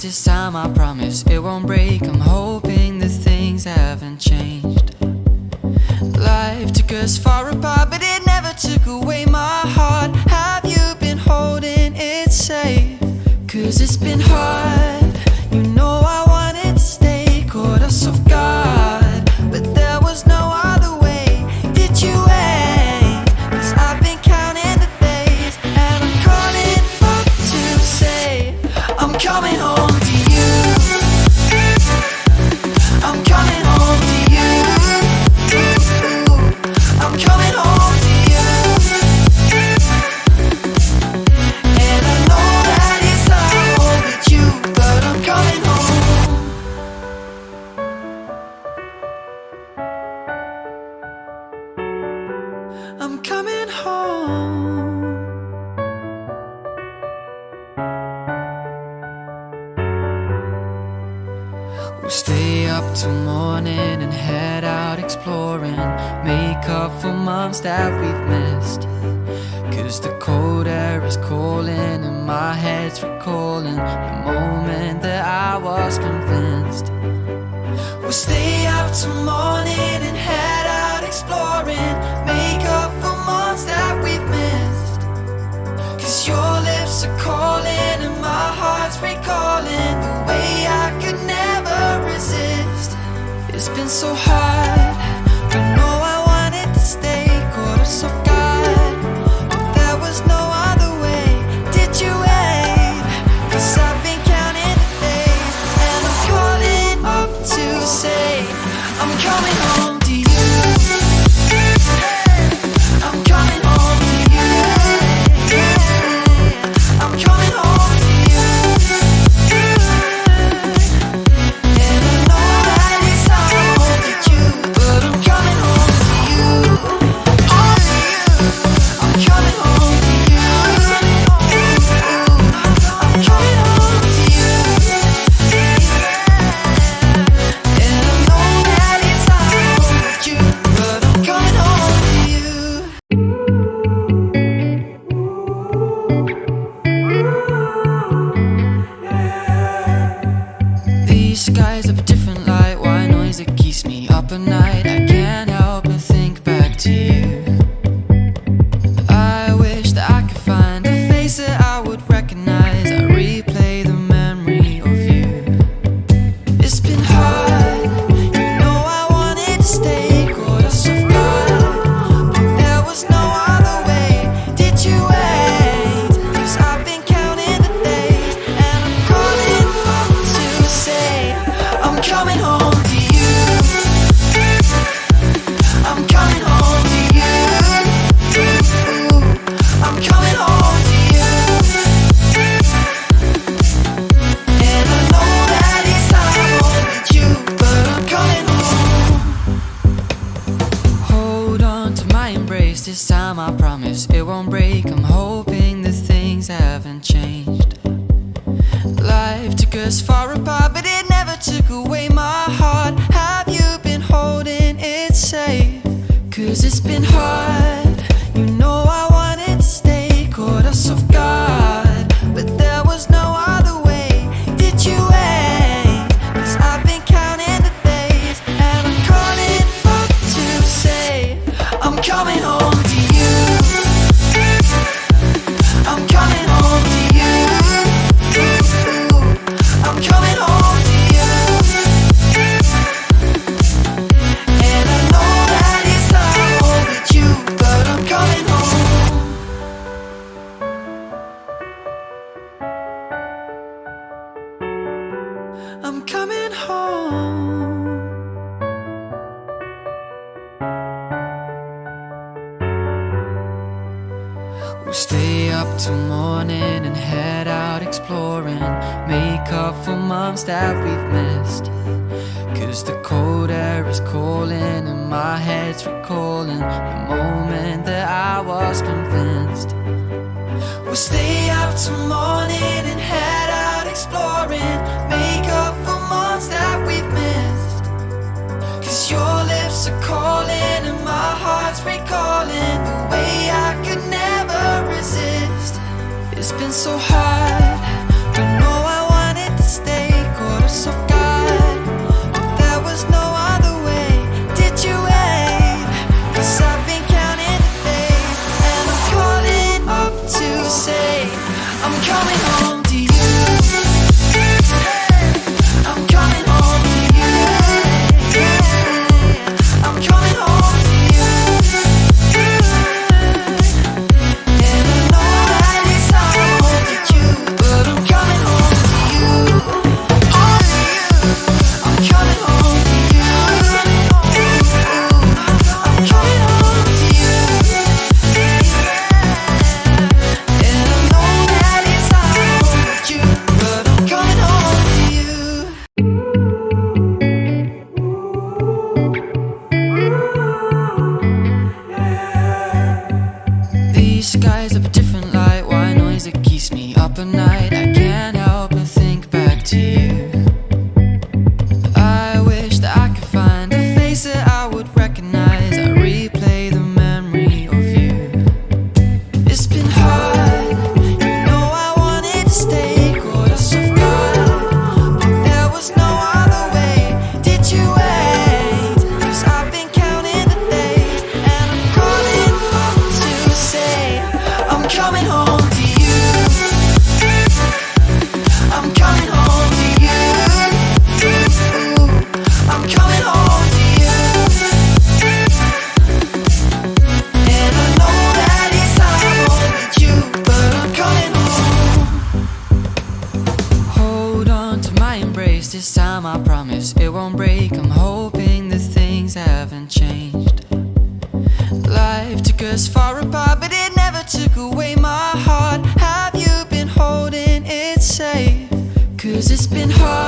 this time, I promise it won't break. I'm hoping that things haven't changed. Life took us far apart, but it never took away my heart. Have you been holding it safe? 'Cause it's been hard. You know I wanted to stay, caught us off guard, but there was no other way. Did you wait? 'Cause I've been counting the days, and I'm calling up to say I'm coming home to you. I'm coming home to you. I'm coming home to you. And I know that it's not overdue, but I'm coming home. I'm coming home. We'll stay up till morning and head out exploring, make up for months that we've missed. 'Cause the cold air is calling and my head's recalling the moment that I was convinced. We'll stay up till morning and head out exploring, make up for months that we've missed. 'Cause your lips are calling and my heart's recalling the way I could never resist. It's been so hard, but no, I wanted to stay, caught us off guard, but there was no other way. Did you wait? 'Cause I've been counting the days, and I'm calling up to say I'm coming home to you. I'm coming home to you. I'm coming home to you. And I know that it's not overdue, but I'm coming home to you. I'm coming home to you. I'm coming home to you. And I know that it's not overdue, but I'm coming home to you. These skies have a different light, white noise that keeps me up at night. I can't help but think back to you. I wish that I could find a face that I would recognize. I replay the memory of you. It's been hard, you know I wanted to stay, caught us off guard, but there was no other way. Did you wait? 'Cause I've been counting the days, and I'm calling up to say I'm coming home to you. I'm coming home to you. I'm coming home to you. And I know that it's not overdue, but I'm coming home. Hold on to my embrace, this time I promise it won't break. I'm hoping that things haven't changed. Life took us far apart, but it never took away my heart. Have you been holding it safe? 'Cause it's been hard. You know I wanted to stay, caught us off guard, but there was no other way. Did you wait? 'Cause I've been counting the days, and I'm calling up to say I'm coming home to you. I'm coming home to you. I'm coming home to you. And I know that it's not overdue, but I'm coming home. I'm coming home. We'll stay up till morning and head out exploring, make up for months that we've missed. 'Cause the cold air is calling and my head's recalling the moment that I was convinced. We'll stay up till morning and head out exploring, make up for months that we've missed. 'Cause your lips are calling and my heart's recalling the way I could never resist. It's been so hard, but no, I wanted to stay, at night, I can't help but think back to you. I wish that I could find a face that I would recognize. I replay the memory of you. It's been hard, you know I wanted to stay, caught us off guard, but there was no other way. Did you wait? 'Cause I've been counting the days, and I'm calling home to say I'm coming home to you. I'm coming home to you. I'm coming home to you. And I know that it's hard with you, but I'm coming home. Hold on to my embrace, this time I promise it won't break. I'm hoping that things haven't changed. Life took us far apart, but it never took away my heart. Have you been holding it safe? 'Cause it's been hard.